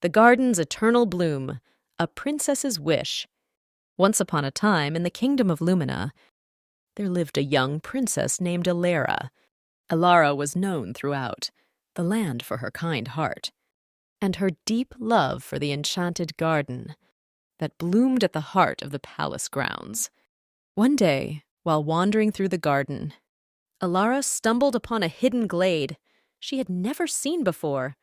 The garden's eternal bloom, a princess's wish. Once upon a time, in the kingdom of Lumina, there lived a young princess named Elara. Elara was known throughout the land for her kind heart and her deep love for the enchanted garden that bloomed at the heart of the palace grounds. One day, while wandering through the garden, Elara stumbled upon a hidden glade she had never seen before.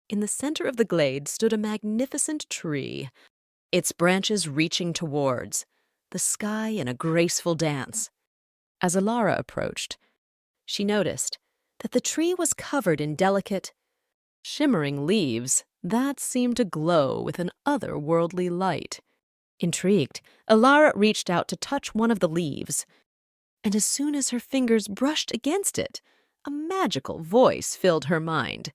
In the center of the glade stood a magnificent tree, its branches reaching towards the sky in a graceful dance. As Elara approached, she noticed that the tree was covered in delicate, shimmering leaves that seemed to glow with an otherworldly light. Intrigued, Elara reached out to touch one of the leaves, and as soon as her fingers brushed against it, a magical voice filled her mind.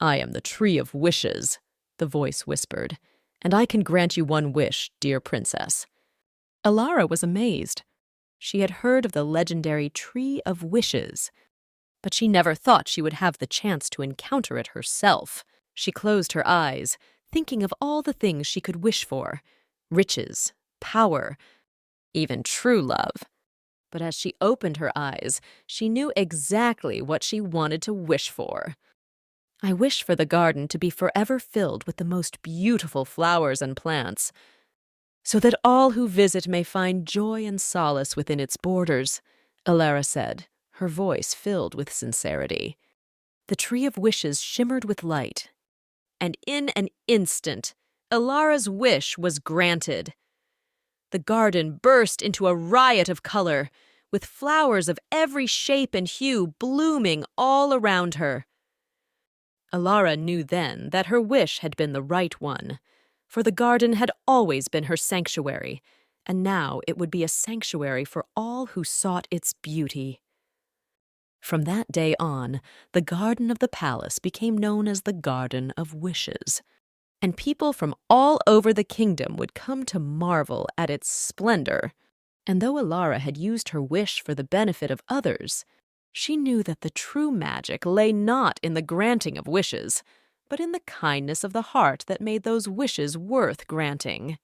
"I am the Tree of Wishes," the voice whispered, "and I can grant you one wish, dear princess." Elara was amazed. She had heard of the legendary Tree of Wishes, but she never thought she would have the chance to encounter it herself. She closed her eyes, thinking of all the things she could wish for: riches, power, even true love. But as she opened her eyes, she knew exactly what she wanted to wish for. "I wish for the garden to be forever filled with the most beautiful flowers and plants, so that all who visit may find joy and solace within its borders," Elara said, her voice filled with sincerity. The Tree of Wishes shimmered with light, and in an instant, Elara's wish was granted. The garden burst into a riot of color, with flowers of every shape and hue blooming all around her. Elara knew then that her wish had been the right one, for the garden had always been her sanctuary, and now it would be a sanctuary for all who sought its beauty. From that day on, the garden of the palace became known as the Garden of Wishes, and people from all over the kingdom would come to marvel at its splendor. And though Elara had used her wish for the benefit of others, she knew that the true magic lay not in the granting of wishes, but in the kindness of the heart that made those wishes worth granting.